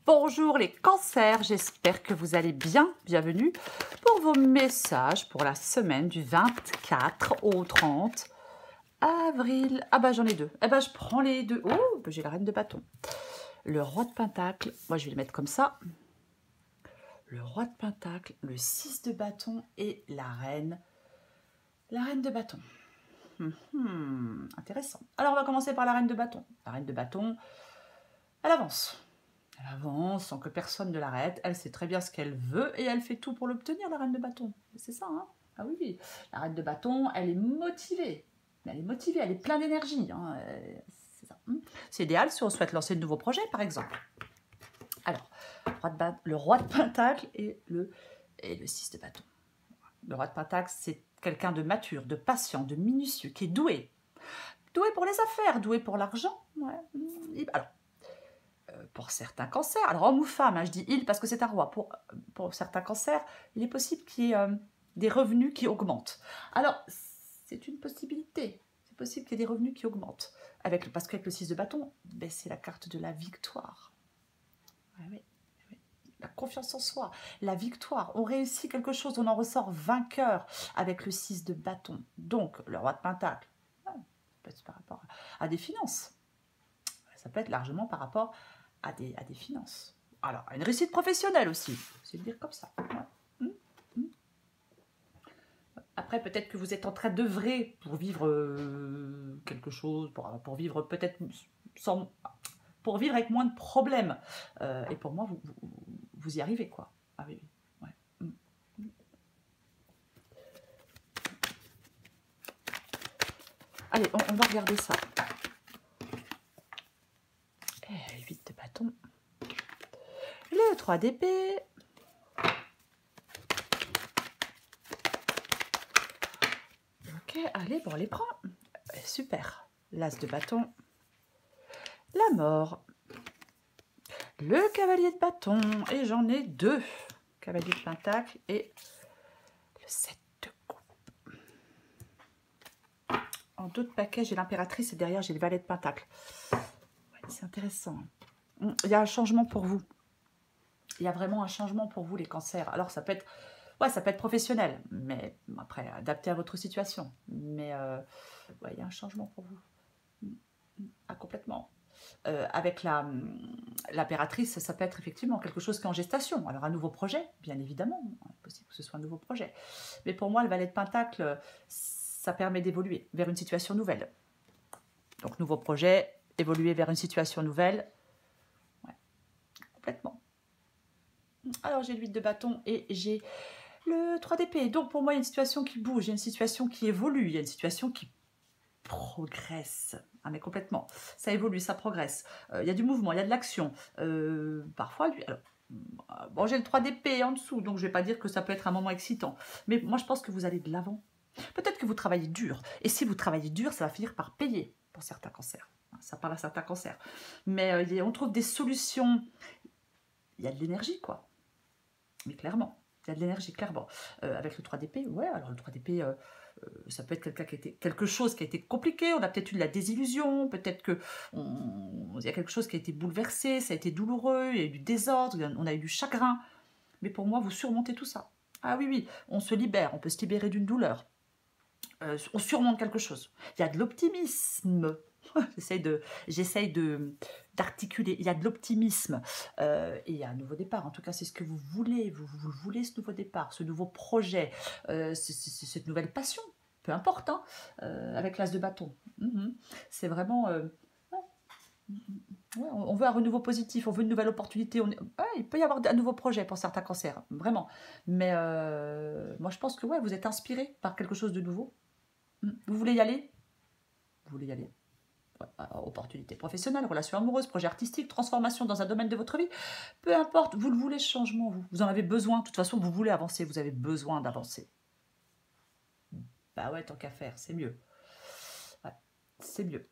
Bonjour les cancers, j'espère que vous allez bien. Bienvenue pour vos messages pour la semaine du 24 au 30 avril. Ah bah j'en ai deux. Eh bah je prends les deux. Oh, bah, j'ai la reine de bâton. Le roi de pentacle, moi je vais le mettre comme ça. Le roi de pentacle, le 6 de bâton et la reine de bâton. Intéressant. Alors on va commencer par la reine de bâton. La reine de bâton, elle avance. Elle avance sans que personne ne l'arrête. Elle sait très bien ce qu'elle veut et elle fait tout pour l'obtenir, la reine de bâton. C'est ça, hein? Ah oui, la reine de bâton, elle est motivée. Elle est motivée, elle est pleine d'énergie. Hein. C'est ça. C'est idéal si on souhaite lancer de nouveaux projets, par exemple. Alors, le roi de pentacle et le 6 de bâton. Le roi de pentacle, c'est quelqu'un de mature, de patient, de minutieux, qui est doué. Doué pour les affaires, doué pour l'argent. Ouais. Alors, pour certains cancers, alors homme ou femme, hein, je dis il parce que c'est un roi, pour certains cancers, il est possible qu'il y ait des revenus qui augmentent. Alors, c'est une possibilité, c'est possible qu'il y ait des revenus qui augmentent. Parce qu'avec le 6 de bâton, ben, c'est la carte de la victoire. Oui. La confiance en soi, la victoire, on réussit quelque chose, on en ressort vainqueur avec le 6 de bâton. Donc, le roi de pentacle, ça peut être par rapport à des finances, ça peut être largement par rapport à des finances. Alors, une réussite professionnelle aussi, c'est le dire comme ça. Ouais. Après, peut-être que vous êtes en train d'œuvrer pour vivre quelque chose, pour vivre peut-être pour vivre avec moins de problèmes. Et pour moi, vous y arrivez, quoi. Ah oui, ouais. Allez, on va regarder ça. 8 de bâton. Le 3 d'épée. Ok, allez, bon, on les prend. Super. L'as de bâton. La mort. Le cavalier de bâton. Et j'en ai deux. Cavalier de pentacle et le 7 de coupe. En d'autres paquets, j'ai l'impératrice et derrière, j'ai le valet de pentacle. Ouais, c'est intéressant. Il y a un changement pour vous. Il y a vraiment un changement pour vous, les cancers. Alors, ça peut être, ouais, ça peut être professionnel, mais après, adapté à votre situation. Mais ouais, il y a un changement pour vous. Ah, complètement. Avec l'impératrice, ça peut être effectivement quelque chose qui est en gestation. Alors, un nouveau projet, bien évidemment. Il est possible que ce soit un nouveau projet. Mais pour moi, le valet de pentacle, ça permet d'évoluer vers une situation nouvelle. Donc, nouveau projet, évoluer vers une situation nouvelle. Ouais, complètement. Alors, j'ai le 8 de bâton et j'ai le 3 d'épée. Donc, pour moi, il y a une situation qui bouge, il y a une situation qui évolue, il y a une situation qui progresse. Ah, mais complètement. Ça évolue, ça progresse. Il y a du mouvement, il y a de l'action. Parfois, alors, bon, j'ai le 3 d'épée en dessous, donc je ne vais pas dire que ça peut être un moment excitant. Mais moi, je pense que vous allez de l'avant. Peut-être que vous travaillez dur. Et si vous travaillez dur, ça va finir par payer pour certains cancers. Ça parle à certains cancers. Mais on trouve des solutions. Il y a de l'énergie, quoi. Mais clairement, il y a de l'énergie, clairement. Avec le 3 d'épée, ouais, alors le 3 d'épée, ça peut être quelque chose qui a été compliqué, on a peut-être eu de la désillusion, peut-être qu'il y a quelque chose qui a été bouleversé, ça a été douloureux, il y a eu du désordre, on a eu du chagrin. Mais pour moi, vous surmontez tout ça. Ah oui, oui, on se libère, on peut se libérer d'une douleur. On surmonte quelque chose. Il y a de l'optimisme. J'essaye d'articuler. Il y a de l'optimisme et il y a un nouveau départ. En tout cas, c'est ce que vous voulez. Vous voulez ce nouveau départ, ce nouveau projet, cette nouvelle passion, peu importe, hein, avec l'as de bâton. C'est vraiment... ouais, on veut un renouveau positif, on veut une nouvelle opportunité. Il peut y avoir un nouveau projet pour certains cancers, vraiment. Mais moi, je pense que ouais, vous êtes inspiré par quelque chose de nouveau. Vous voulez y aller? Vous voulez y aller? Ouais, opportunité professionnelle, relation amoureuse, projet artistique, transformation dans un domaine de votre vie. Peu importe, vous le voulez, ce changement, vous en avez besoin. De toute façon, vous voulez avancer, vous avez besoin d'avancer. Bah ouais, tant qu'à faire, c'est mieux. Ouais, c'est mieux.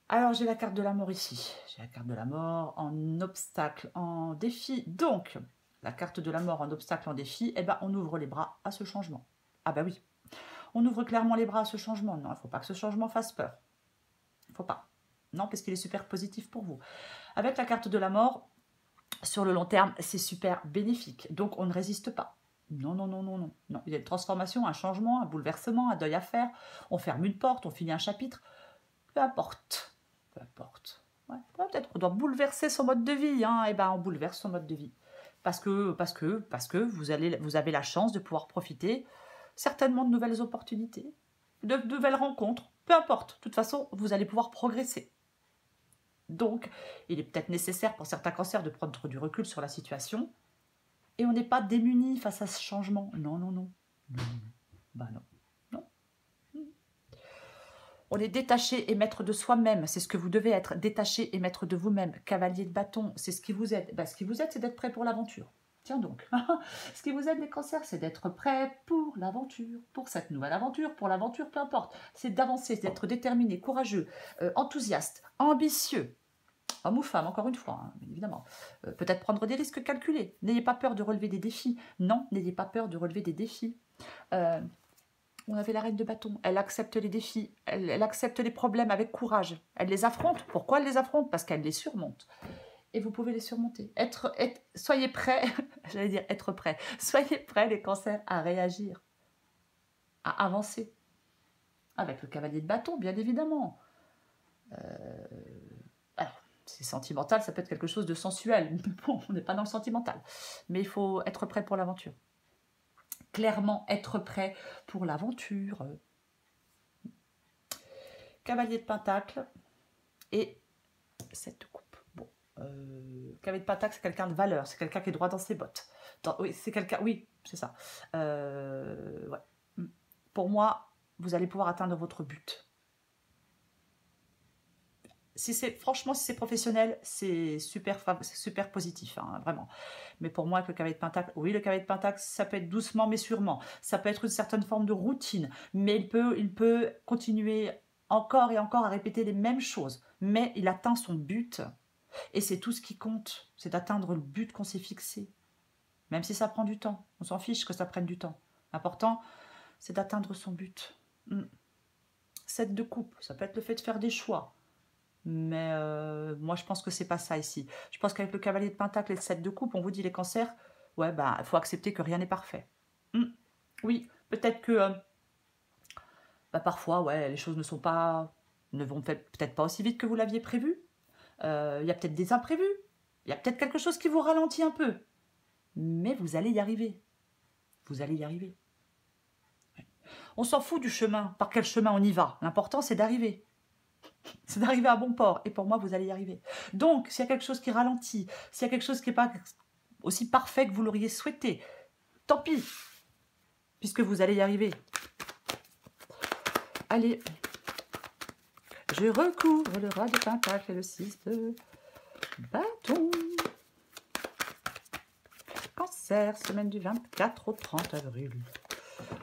Alors, j'ai la carte de la mort ici. J'ai la carte de la mort en obstacle, en défi. Donc, la carte de la mort en obstacle, en défi, eh ben, on ouvre les bras à ce changement. Ah bah oui. On ouvre clairement les bras à ce changement. Non, il ne faut pas que ce changement fasse peur. Il ne faut pas. Non, parce qu'il est super positif pour vous. Avec la carte de la mort, Sur le long terme, c'est super bénéfique. Donc, on ne résiste pas. Non, non, non, non, non, non. Il y a une transformation, un changement, un bouleversement, un deuil à faire. On ferme une porte, on finit un chapitre. Peu importe. Peu importe. Ouais, peut-être qu'on doit bouleverser son mode de vie. Hein. Eh ben, on bouleverse son mode de vie. Parce que vous avez la chance de pouvoir profiter certainement de nouvelles opportunités, de nouvelles rencontres. Peu importe. De toute façon, vous allez pouvoir progresser. Donc, il est peut-être nécessaire pour certains cancers de prendre du recul sur la situation. Et on n'est pas démuni face à ce changement. Non, non, non. Non, non. Bah non. Non. On est détaché et maître de soi-même. C'est ce que vous devez être. Détaché et maître de vous-même. Cavalier de bâton, c'est ce qui vous aide. Bah, ce qui vous aide, c'est d'être prêt pour l'aventure. Tiens donc. Ce qui vous aide, les cancers, c'est d'être prêt pour l'aventure. Pour cette nouvelle aventure, pour l'aventure, peu importe. C'est d'avancer, c'est d'être déterminé, courageux, enthousiaste, ambitieux. Homme ou femme, encore une fois, hein, évidemment. Peut-être prendre des risques calculés. N'ayez pas peur de relever des défis. Non, n'ayez pas peur de relever des défis. On avait la reine de bâton. Elle accepte les défis. Elle accepte les problèmes avec courage. Elle les affronte. Pourquoi elle les affronte? Parce qu'elle les surmonte. Et vous pouvez les surmonter. Soyez prêts, j'allais dire être prêts. Soyez prêts, les cancers, à réagir, à avancer. Avec le cavalier de bâton, bien évidemment. Alors, c'est sentimental, ça peut être quelque chose de sensuel. Bon, on n'est pas dans le sentimental. Mais il faut être prêt pour l'aventure. Clairement, être prêt pour l'aventure. Cavalier de pentacle et 7 de coupe. Bon, cavalier de pentacle, c'est quelqu'un de valeur. C'est quelqu'un qui est droit dans ses bottes. Oui, c'est quelqu'un... Oui, c'est ça. Ouais. Pour moi, vous allez pouvoir atteindre votre but. Franchement, si c'est professionnel, c'est super positif, hein, vraiment. Mais pour moi, avec le cavalier de pentacle, oui, le cavalier de pentacle, ça peut être doucement mais sûrement. Ça peut être une certaine forme de routine, mais il peut continuer encore et encore à répéter les mêmes choses. Mais il atteint son but, et c'est tout ce qui compte, c'est d'atteindre le but qu'on s'est fixé. Même si ça prend du temps, on s'en fiche que ça prenne du temps. L'important, c'est d'atteindre son but. 7 de coupe, ça peut être le fait de faire des choix. Mais moi, je pense que c'est pas ça ici. Je pense qu'avec le cavalier de pentacle et le 7 de coupe, on vous dit les cancers, ouais, bah, il faut accepter que rien n'est parfait. Oui, peut-être que parfois, ouais, les choses ne vont peut-être pas aussi vite que vous l'aviez prévu. Il y a peut-être des imprévus. Il y a peut-être quelque chose qui vous ralentit un peu. Mais vous allez y arriver. Vous allez y arriver. Ouais. On s'en fout du chemin, par quel chemin on y va. L'important, c'est d'arriver. C'est d'arriver à bon port. Et pour moi, vous allez y arriver. Donc, s'il y a quelque chose qui ralentit, s'il y a quelque chose qui n'est pas aussi parfait que vous l'auriez souhaité, tant pis, puisque vous allez y arriver. Allez, je recouvre le roi de pentacle et le 6 de bâton. Cancer, semaine du 24 au 30 avril.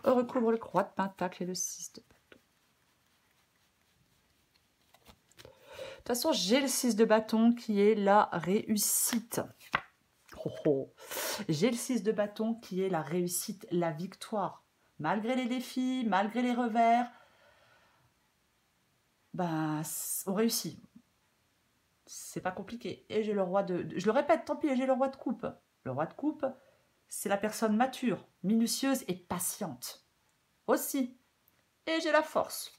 On recouvre le roi de pentacle et le 6 de bâton. De toute façon, j'ai le 6 de bâton qui est la réussite. J'ai le 6 de bâton qui est la réussite, la victoire. Malgré les défis, malgré les revers, ben, on réussit. C'est pas compliqué. Et j'ai le roi de... Je le répète, tant pis, j'ai le roi de coupe. Le roi de coupe, c'est la personne mature, minutieuse et patiente. Aussi. Et j'ai la force.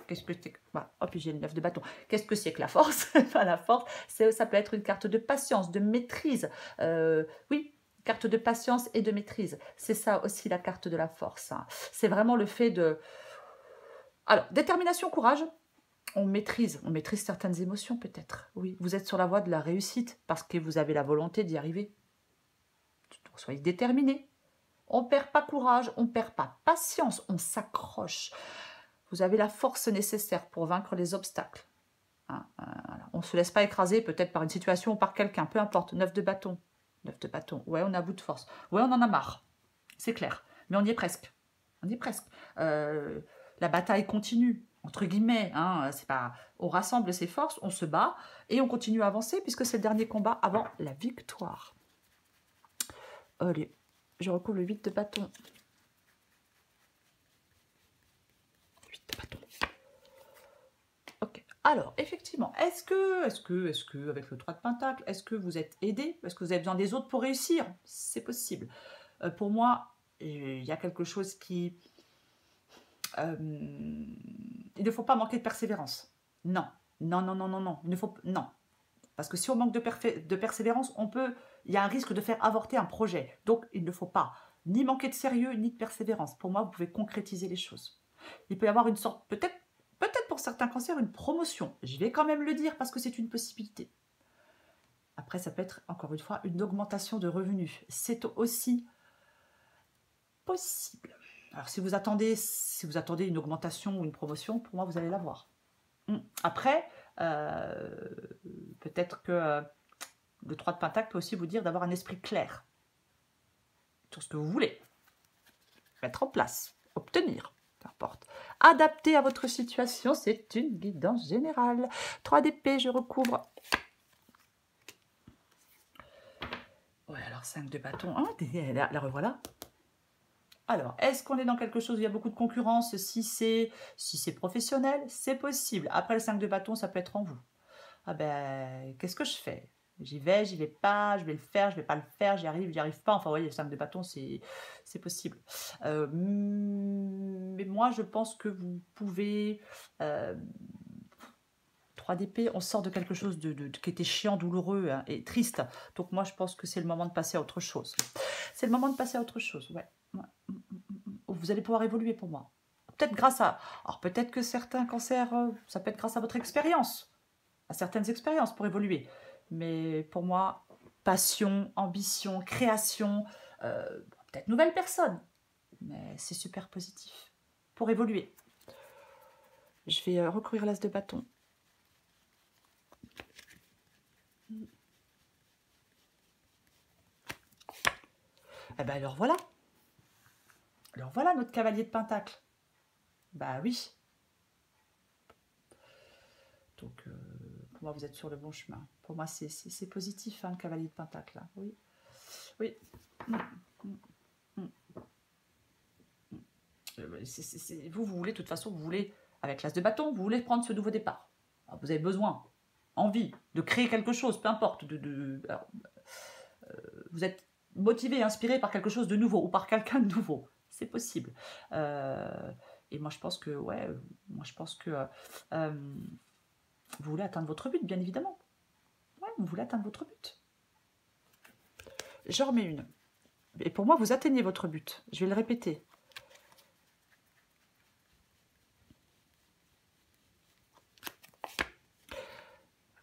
Qu'est-ce que c'est que... Voilà. Oh, puis j'ai le 9 de bâton. Qu'est-ce que c'est que la force? Enfin, la force, ça peut être une carte de patience, de maîtrise. Oui, carte de patience et de maîtrise. C'est ça aussi la carte de la force. Hein. C'est vraiment le fait de... Alors, détermination, courage. On maîtrise certaines émotions peut-être. Oui, vous êtes sur la voie de la réussite parce que vous avez la volonté d'y arriver. Donc, soyez déterminés. On ne perd pas courage, on ne perd pas patience, on s'accroche. Vous avez la force nécessaire pour vaincre les obstacles. Hein, on ne se laisse pas écraser peut-être par une situation ou par quelqu'un, peu importe. 9 de bâton. 9 de bâton. Ouais, on a bout de force. Ouais, on en a marre. C'est clair. Mais on y est presque. On y est presque. La bataille continue, entre guillemets. Hein, c'est pas... On rassemble ses forces, on se bat et on continue à avancer puisque c'est le dernier combat avant la victoire. Allez, je recouvre le 8 de bâton. Ok, Alors, effectivement, est-ce que, avec le 3 de Pentacle, est-ce que vous êtes aidé? Est-ce que vous avez besoin des autres pour réussir? C'est possible. Pour moi, il y a quelque chose qui... il ne faut pas manquer de persévérance. Non, non, non, non, non, non. Il ne faut non. Parce que si on manque de persévérance, il y a un risque de faire avorter un projet. Donc, il ne faut pas ni manquer de sérieux, ni de persévérance. Pour moi, vous pouvez concrétiser les choses. Il peut y avoir une sorte, peut-être pour certains cancers, une promotion. Je vais quand même le dire parce que c'est une possibilité. Après, ça peut être, encore une fois, une augmentation de revenus. C'est aussi possible. Alors, si vous attendez une augmentation ou une promotion, pour moi, vous allez l'avoir. Après, peut-être que le 3 de Pentacle peut aussi vous dire d'avoir un esprit clair sur ce que vous voulez. Mettre en place, obtenir, peu importe. Adapter à votre situation, c'est une guidance générale. 3 d'épée, je recouvre. Ouais, alors 5 de bâton. Ah, la revoilà. Alors, est-ce qu'on est dans quelque chose où il y a beaucoup de concurrence? Si c'est professionnel, c'est possible. Après, le 5 de bâton, ça peut être en vous. Ah ben, qu'est-ce que je fais? J'y vais pas, je vais le faire, je vais pas le faire, j'y arrive pas. Enfin, vous voyez, le 5 de bâton, c'est possible. Mais moi, je pense que vous pouvez... 3 d'épée, on sort de quelque chose qui était chiant, douloureux, hein, et triste. Donc moi, je pense que c'est le moment de passer à autre chose. C'est le moment de passer à autre chose, ouais. Vous allez pouvoir évoluer pour moi. Peut-être grâce à... Alors peut-être que certains cancers, ça peut être grâce à votre expérience, à certaines expériences pour évoluer. Mais pour moi, passion, ambition, création, peut-être nouvelle personne. Mais c'est super positif pour évoluer. Je vais recourir l'as de bâton. Eh ben alors voilà. Alors voilà notre cavalier de pentacle. Bah oui. Donc pour moi vous êtes sur le bon chemin. Pour moi c'est positif, hein, le cavalier de pentacle là. Oui. Oui. Vous voulez, de toute façon, vous voulez, avec l'as de bâton, vous voulez prendre ce nouveau départ. Alors, vous avez besoin, envie de créer quelque chose, peu importe. Vous êtes motivé, inspiré par quelque chose de nouveau ou par quelqu'un de nouveau. C'est possible. Et moi, je pense que, ouais, vous voulez atteindre votre but, bien évidemment. Ouais, vous voulez atteindre votre but. J'en remets une. Et pour moi, vous atteignez votre but. Je vais le répéter.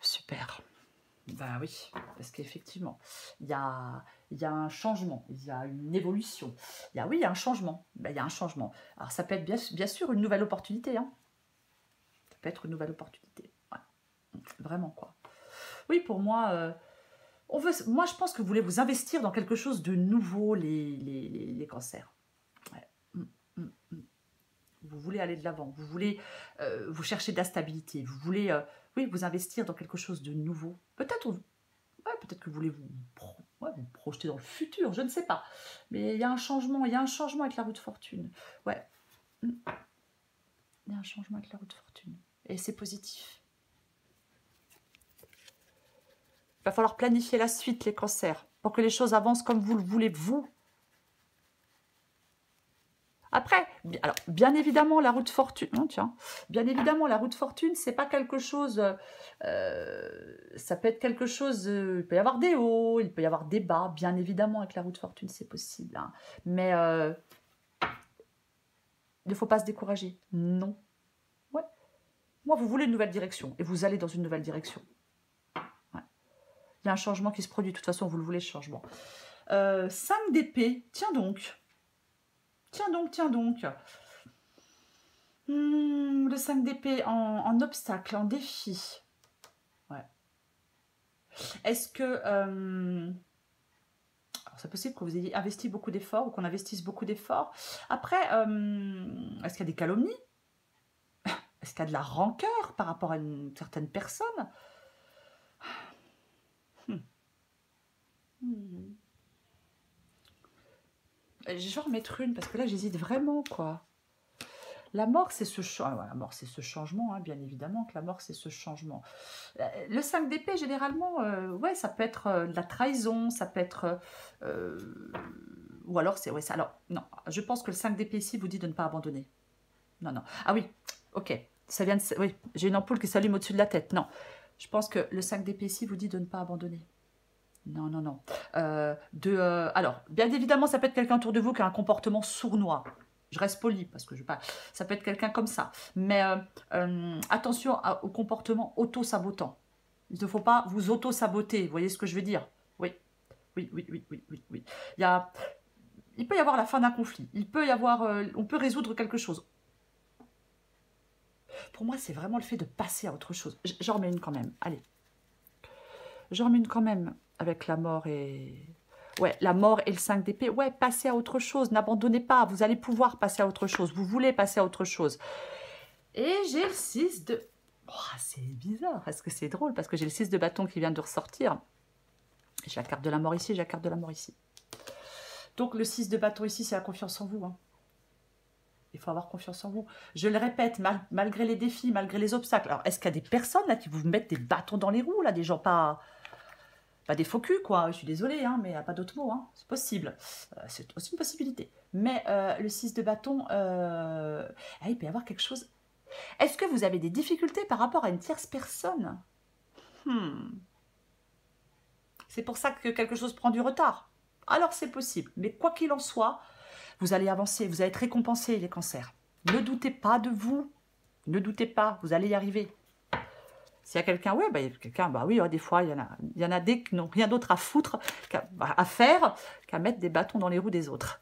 Super. Ben oui, parce qu'effectivement, il y a un changement, il y a une évolution. Il y a un changement. Ben, il y a un changement. Alors, ça peut être bien sûr une nouvelle opportunité. Hein. Ça peut être une nouvelle opportunité. Ouais. Vraiment, quoi. Oui, pour moi, moi, je pense que vous voulez vous investir dans quelque chose de nouveau, les cancers. Ouais. Vous voulez aller de l'avant. Vous voulez vous chercher de la stabilité. Vous voulez, oui, vous investir dans quelque chose de nouveau. Peut-être que vous voulez vous projeter dans le futur, je ne sais pas. Mais il y a un changement, avec la roue de fortune. Ouais. Il y a un changement avec la roue de fortune. Et c'est positif. Il va falloir planifier la suite, les cancers, pour que les choses avancent comme vous le voulez, vous. Après, alors, bien évidemment, la roue de fortune, bien évidemment, la roue de fortune, c'est pas quelque chose, ça peut être quelque chose, il peut y avoir des hauts, il peut y avoir des bas, bien évidemment, avec la roue de fortune, c'est possible. Hein. Mais il ne faut pas se décourager, non. Ouais. Moi, vous voulez une nouvelle direction, et vous allez dans une nouvelle direction. Ouais. Il y a un changement qui se produit, de toute façon, vous le voulez, ce changement. 5 d'épée, tiens donc. Tiens donc. Le 5 d'épée en obstacle, en défi. Ouais. Est-ce que... c'est possible que vous ayez investi beaucoup d'efforts ou qu'on investisse beaucoup d'efforts. Après, est-ce qu'il y a des calomnies? Est-ce qu'il y a de la rancœur par rapport à une certaine personne? Je vais en remettre une parce que là, j'hésite vraiment, quoi. La mort, c'est ce, la mort, c'est ce changement, hein, bien évidemment que la mort, c'est ce changement. Le 5 d'épée, généralement, ouais, ça peut être de la trahison, ça peut être... ou alors, c'est... Ouais, alors, non, je pense que le 5 d'épée ici vous dit de ne pas abandonner. Non, non. Ah oui, ok. Ça vient de... Oui, j'ai une ampoule qui s'allume au-dessus de la tête. Non. Je pense que le 5 d'épée ici vous dit de ne pas abandonner. Non, non, non. Alors, bien évidemment, ça peut être quelqu'un autour de vous qui a un comportement sournois. Je reste poli parce que je pas. Ça peut être quelqu'un comme ça. Mais attention au comportement auto-sabotant. Il ne faut pas vous auto-saboter. Vous voyez ce que je veux dire? Oui. Oui, oui, oui, oui, oui, oui. Il peut y avoir la fin d'un conflit. Il peut y avoir... on peut résoudre quelque chose. Pour moi, c'est vraiment le fait de passer à autre chose. J'en remets une quand même. Allez. J'en remets une quand même avec la mort et... Ouais, la mort et le 5 d'épée. Ouais, passez à autre chose. N'abandonnez pas. Vous allez pouvoir passer à autre chose. Vous voulez passer à autre chose. Et j'ai le 6 de... Oh, c'est bizarre. Parce que c'est drôle. Parce que j'ai le 6 de bâton qui vient de ressortir. J'ai la carte de la mort ici. J'ai la carte de la mort ici. Donc, le 6 de bâton ici, c'est la confiance en vous. Hein. Il faut avoir confiance en vous. Je le répète, malgré les défis, malgré les obstacles. Alors, est-ce qu'il y a des personnes là qui vous mettent des bâtons dans les roues, là, des gens pas des faux culs, quoi. Je suis désolée, hein, mais il n'y a pas d'autre mot. Hein. C'est possible. C'est aussi une possibilité. Mais le 6 de bâton, il peut y avoir quelque chose. Est-ce que vous avez des difficultés par rapport à une tierce personne? C'est pour ça que quelque chose prend du retard. Alors, c'est possible. Mais quoi qu'il en soit, vous allez avancer, vous allez être récompensé, les cancers. Ne doutez pas de vous. Ne doutez pas, vous allez y arriver. S'il y a quelqu'un, ouais, quelqu'un, oui, des fois, il y en a des qui n'ont rien d'autre à foutre, à faire, qu'à mettre des bâtons dans les roues des autres.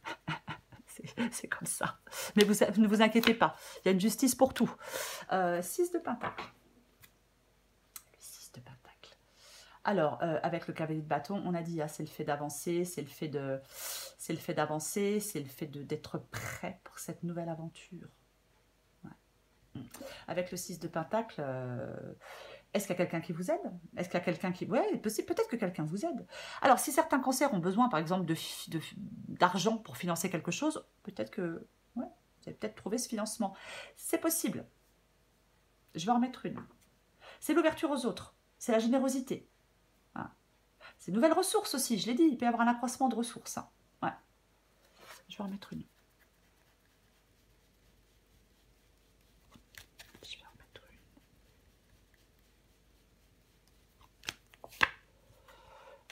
C'est comme ça. Mais ne vous inquiétez pas, il y a une justice pour tout. 6 de pentacle. 6 de pentacle. Alors, avec le cavalier de bâton, on a dit, c'est le fait d'avancer, c'est le fait d'avancer, c'est le fait d'être prêt pour cette nouvelle aventure. Ouais. Avec le 6 de pentacle... Est-ce qu'il y a quelqu'un qui vous aide? Est-ce qu'il y a quelqu'un qui... Ouais, peut-être que quelqu'un vous aide. Alors, si certains cancers ont besoin, par exemple, d'argent pour financer quelque chose, peut-être que... Ouais, vous allez peut-être trouver ce financement. C'est possible. Je vais en remettre une. C'est l'ouverture aux autres. C'est la générosité. Hein. C'est de nouvelles ressources aussi, je l'ai dit. Il peut y avoir un accroissement de ressources. Hein. Ouais. Je vais en remettre une.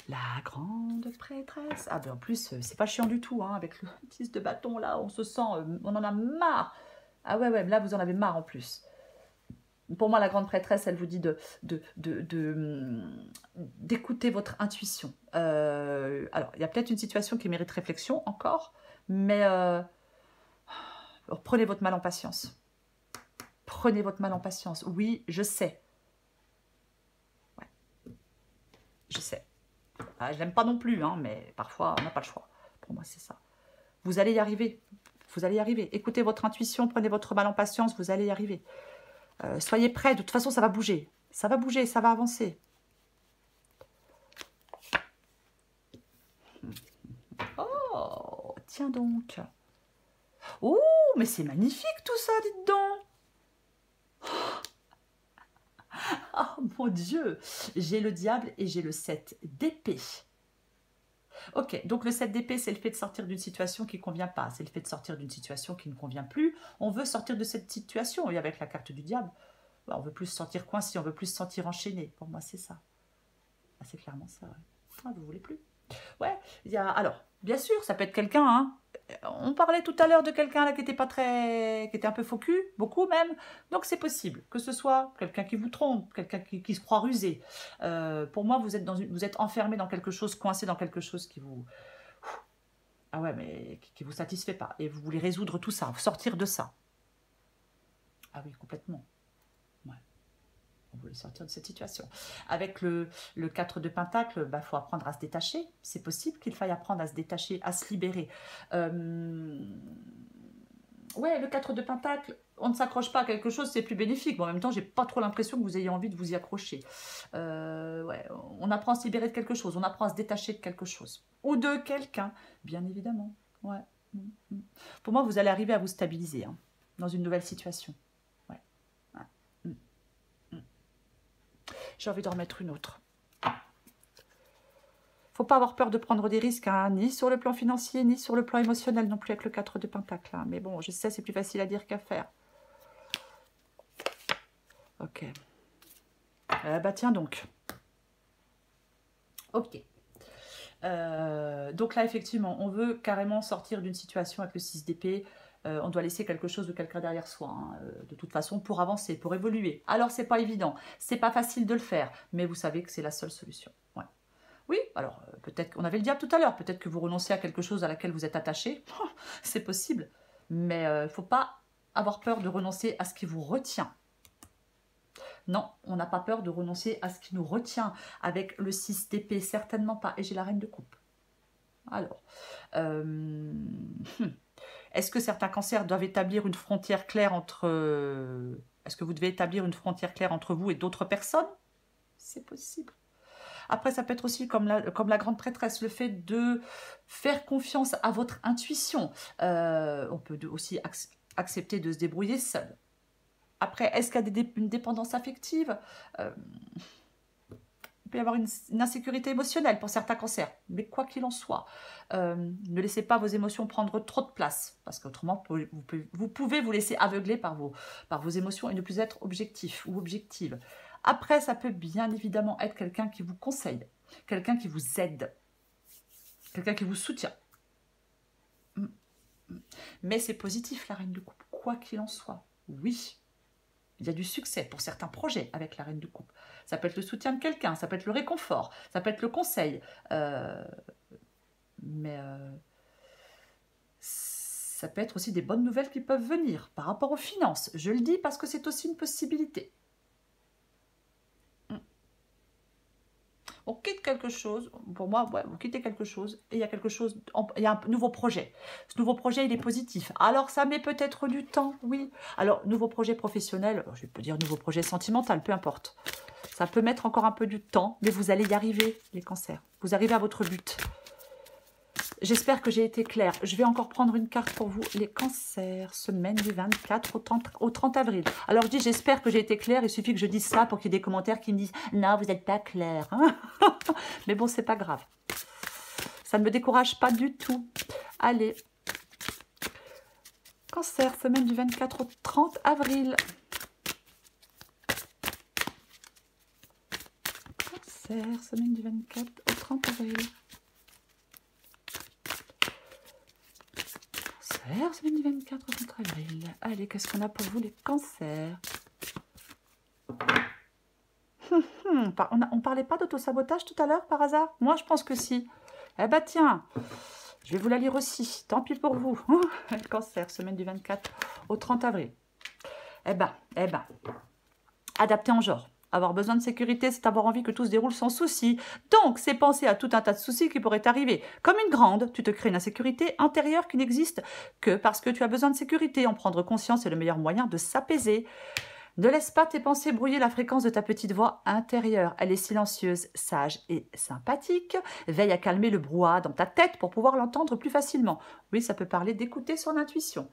La grande prêtresse. Ah ben en plus, c'est pas chiant du tout, hein, avec le 10 de bâton là, on se sent, on en a marre. Ah ouais, là vous en avez marre en plus. Pour moi, la grande prêtresse, elle vous dit d'écouter votre intuition. Alors, il y a peut-être une situation qui mérite réflexion encore, mais prenez votre mal en patience. Prenez votre mal en patience. Oui, je sais. Ouais. Je sais. Je l'aime pas non plus, hein, mais parfois, on n'a pas le choix. Pour moi, c'est ça. Vous allez y arriver. Vous allez y arriver. Écoutez votre intuition, prenez votre mal en patience, vous allez y arriver. Soyez prêts, de toute façon, ça va bouger. Ça va bouger, ça va avancer. Oh, tiens donc. Oh, mais c'est magnifique tout ça, dites donc. Oh mon Dieu, j'ai le diable et j'ai le 7 d'épée. Ok, donc le 7 d'épée, c'est le fait de sortir d'une situation qui ne convient pas. C'est le fait de sortir d'une situation qui ne convient plus. On veut sortir de cette situation. Et avec la carte du diable, on veut plus se sentir coincé, on veut plus se sentir enchaîné. Pour moi, c'est ça. Ah, c'est clairement ça. Ouais. Ah, vous voulez plus? Ouais, il y a... Alors, bien sûr, ça peut être quelqu'un, hein. On parlait tout à l'heure de quelqu'un là qui était pas très... qui était un peu faux cul, beaucoup même. Donc c'est possible que ce soit quelqu'un qui vous trompe, quelqu'un qui se croit rusé. Pour moi, vous êtes enfermé dans quelque chose, coincé dans quelque chose qui vous... Ah ouais, mais qui vous satisfait pas. Et vous voulez résoudre tout ça, sortir de ça. Ah oui, complètement. Ouais. Vous voulez sortir de cette situation. Avec le 4 de Pentacle, il faut apprendre à se détacher. C'est possible qu'il faille apprendre à se détacher, à se libérer. Ouais, le 4 de Pentacle, on ne s'accroche pas à quelque chose, c'est plus bénéfique. Bon, en même temps, j'ai pas trop l'impression que vous ayez envie de vous y accrocher. Ouais, on apprend à se libérer de quelque chose, on apprend à se détacher de quelque chose. Ou de quelqu'un, bien évidemment. Ouais. Pour moi, vous allez arriver à vous stabiliser. Hein. dans une nouvelle situation. Ouais. Ouais. J'ai envie d'en remettre une autre. Faut pas avoir peur de prendre des risques, hein, ni sur le plan financier, ni sur le plan émotionnel non plus avec le 4 de Pentacle. Hein. Mais bon, je sais, c'est plus facile à dire qu'à faire. Ok. Bah tiens donc. Ok. Donc là, effectivement, on veut carrément sortir d'une situation avec le 6 d'épée. On doit laisser quelque chose de quelqu'un derrière soi, hein, de toute façon, pour avancer, pour évoluer. Alors, c'est pas évident, c'est pas facile de le faire, mais vous savez que c'est la seule solution. Ouais. Oui, alors peut-être qu'on avait le diable tout à l'heure, peut-être que vous renoncez à quelque chose à laquelle vous êtes attaché, c'est possible, mais il ne faut pas avoir peur de renoncer à ce qui vous retient. Non, on n'a pas peur de renoncer à ce qui nous retient avec le 6 d'épée, certainement pas, et j'ai la reine de coupe. Alors, est-ce que certains cancers doivent établir une frontière claire entre... Est-ce que vous devez établir une frontière claire entre vous et d'autres personnes? C'est possible. Après, ça peut être aussi comme la grande prêtresse, le fait de faire confiance à votre intuition. On peut aussi accepter de se débrouiller seul. Après, est-ce qu'il y a une dépendance affective? Il peut y avoir une insécurité émotionnelle pour certains cancers. Mais quoi qu'il en soit, ne laissez pas vos émotions prendre trop de place. Parce qu'autrement, vous pouvez vous laisser aveugler par vos émotions et ne plus être objectif ou objective. Après, ça peut bien évidemment être quelqu'un qui vous conseille, quelqu'un qui vous aide, quelqu'un qui vous soutient. Mais c'est positif, la reine de coupe, quoi qu'il en soit. Oui, il y a du succès pour certains projets avec la reine de coupe. Ça peut être le soutien de quelqu'un, ça peut être le réconfort, ça peut être le conseil. Mais ça peut être aussi des bonnes nouvelles qui peuvent venir par rapport aux finances. Je le dis parce que c'est aussi une possibilité. On quitte quelque chose, pour moi, ouais, vous quittez quelque chose et il y a quelque chose, il y a un nouveau projet. Ce nouveau projet, il est positif. Alors, ça met peut-être du temps, oui. Alors, nouveau projet professionnel, je peux dire nouveau projet sentimental, peu importe. Ça peut mettre encore un peu du temps, mais vous allez y arriver, les cancers. Vous arrivez à votre but. J'espère que j'ai été claire. Je vais encore prendre une carte pour vous. Les cancers, semaine du 24 au 30 avril. Alors je dis, j'espère que j'ai été claire. Il suffit que je dise ça pour qu'il y ait des commentaires qui me disent « Non, vous n'êtes pas clair. Hein » Mais bon, c'est pas grave. Ça ne me décourage pas du tout. Allez. Cancer, semaine du 24 au 30 avril. Cancer, semaine du 24 au 30 avril. Semaine du 24 au 30 avril. Allez, qu'est-ce qu'on a pour vous, les cancers? On parlait pas d'autosabotage tout à l'heure, par hasard? Moi, je pense que si. Eh ben, tiens, je vais vous la lire aussi. Tant pis pour vous. Cancer, semaine du 24 au 30 avril. Eh ben, adapté en genre. Avoir besoin de sécurité, c'est avoir envie que tout se déroule sans souci. Donc, c'est penser à tout un tas de soucis qui pourraient arriver. Comme une grande, tu te crées une insécurité intérieure qui n'existe que parce que tu as besoin de sécurité. En prendre conscience est le meilleur moyen de s'apaiser. Ne laisse pas tes pensées brouiller la fréquence de ta petite voix intérieure. Elle est silencieuse, sage et sympathique. Veille à calmer le brouhaha dans ta tête pour pouvoir l'entendre plus facilement. Oui, ça peut parler d'écouter son intuition.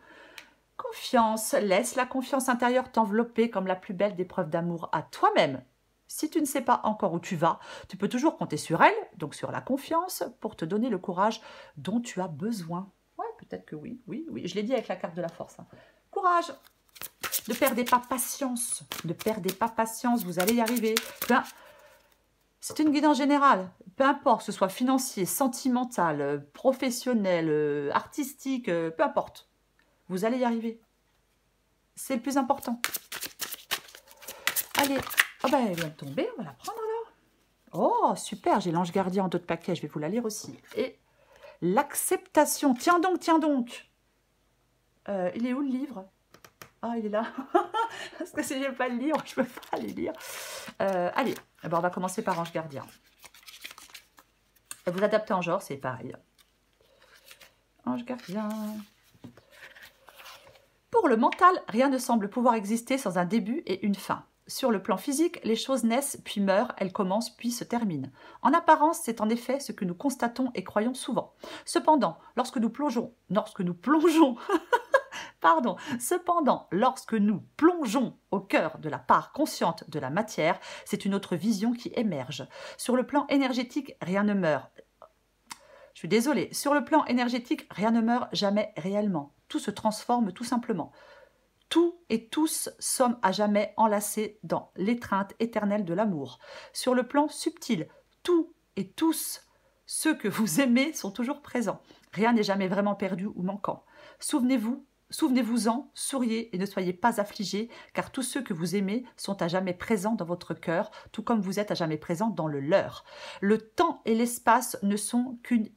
Confiance, laisse la confiance intérieure t'envelopper comme la plus belle des preuves d'amour à toi-même. Si tu ne sais pas encore où tu vas, tu peux toujours compter sur elle, donc sur la confiance, pour te donner le courage dont tu as besoin. Ouais, peut-être que oui, je l'ai dit avec la carte de la force. Hein. Courage. Ne perdez pas patience, vous allez y arriver. C'est une guidance générale, peu importe, que ce soit financier, sentimental, professionnel, artistique, peu importe. Vous allez y arriver. C'est le plus important. Allez. Oh ben, elle vient de tomber. On va la prendre alors. Oh, super. J'ai l'ange gardien en dos de paquet. Je vais vous la lire aussi. Et l'acceptation. Tiens donc, tiens donc. Il est où le livre? Ah, il est là. Parce que si je n'ai pas le livre, je ne peux pas les lire. Allez. Eh ben, on va commencer par ange gardien. Et vous adaptez en genre, c'est pareil. Ange gardien. Pour le mental, rien ne semble pouvoir exister sans un début et une fin. Sur le plan physique, les choses naissent puis meurent, elles commencent puis se terminent. En apparence, c'est en effet ce que nous constatons et croyons souvent. Cependant, lorsque nous plongeons Pardon. Cependant, lorsque nous plongeons au cœur de la part consciente de la matière, c'est une autre vision qui émerge. Sur le plan énergétique, rien ne meurt. Je suis désolée. Sur le plan énergétique, rien ne meurt jamais réellement. Tout se transforme tout simplement. Tout et tous sommes à jamais enlacés dans l'étreinte éternelle de l'amour. Sur le plan subtil, tout et tous ceux que vous aimez sont toujours présents. Rien n'est jamais vraiment perdu ou manquant. Souvenez-vous-en, souriez et ne soyez pas affligés, car tous ceux que vous aimez sont à jamais présents dans votre cœur, tout comme vous êtes à jamais présents dans le leur. Le temps et l'espace ne sont qu'une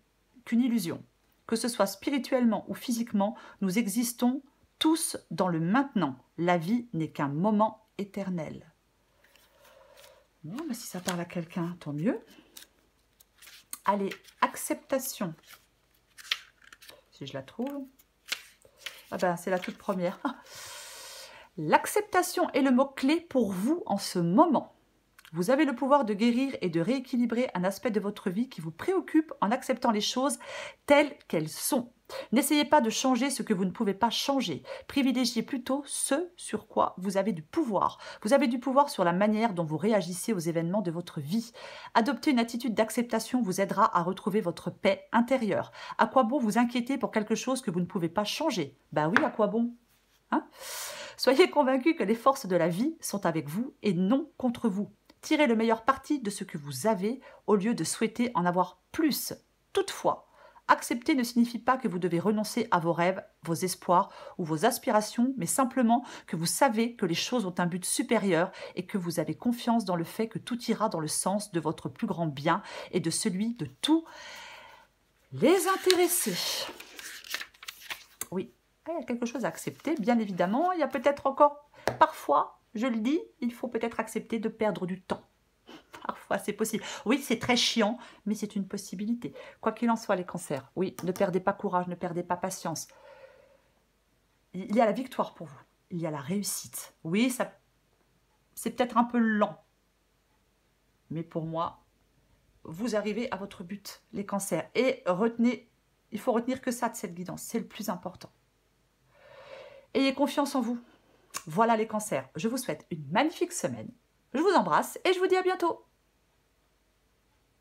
illusion. Que ce soit spirituellement ou physiquement, nous existons tous dans le maintenant. La vie n'est qu'un moment éternel. Bon, mais si ça parle à quelqu'un, tant mieux. Allez, acceptation. Si je la trouve. Ah ben, c'est la toute première. L'acceptation est le mot-clé pour vous en ce moment. Vous avez le pouvoir de guérir et de rééquilibrer un aspect de votre vie qui vous préoccupe en acceptant les choses telles qu'elles sont. N'essayez pas de changer ce que vous ne pouvez pas changer. Privilégiez plutôt ce sur quoi vous avez du pouvoir. Vous avez du pouvoir sur la manière dont vous réagissez aux événements de votre vie. Adopter une attitude d'acceptation vous aidera à retrouver votre paix intérieure. À quoi bon vous inquiéter pour quelque chose que vous ne pouvez pas changer? Ben oui, à quoi bon? Hein? Soyez convaincus que les forces de la vie sont avec vous et non contre vous. Tirez le meilleur parti de ce que vous avez au lieu de souhaiter en avoir plus. Toutefois, accepter ne signifie pas que vous devez renoncer à vos rêves, vos espoirs ou vos aspirations, mais simplement que vous savez que les choses ont un but supérieur et que vous avez confiance dans le fait que tout ira dans le sens de votre plus grand bien et de celui de tous les intéressés. Oui, il y a quelque chose à accepter, bien évidemment. Il y a peut-être encore, parfois, je le dis, il faut peut-être accepter de perdre du temps. Parfois, c'est possible. Oui, c'est très chiant, mais c'est une possibilité. Quoi qu'il en soit, les cancers, oui, ne perdez pas courage, ne perdez pas patience. Il y a la victoire pour vous. Il y a la réussite. Oui, ça, c'est peut-être un peu lent. Mais pour moi, vous arrivez à votre but, les cancers. Et retenez, il faut retenir que ça de cette guidance. C'est le plus important. Ayez confiance en vous. Voilà les cancers. Je vous souhaite une magnifique semaine. Je vous embrasse et je vous dis à bientôt.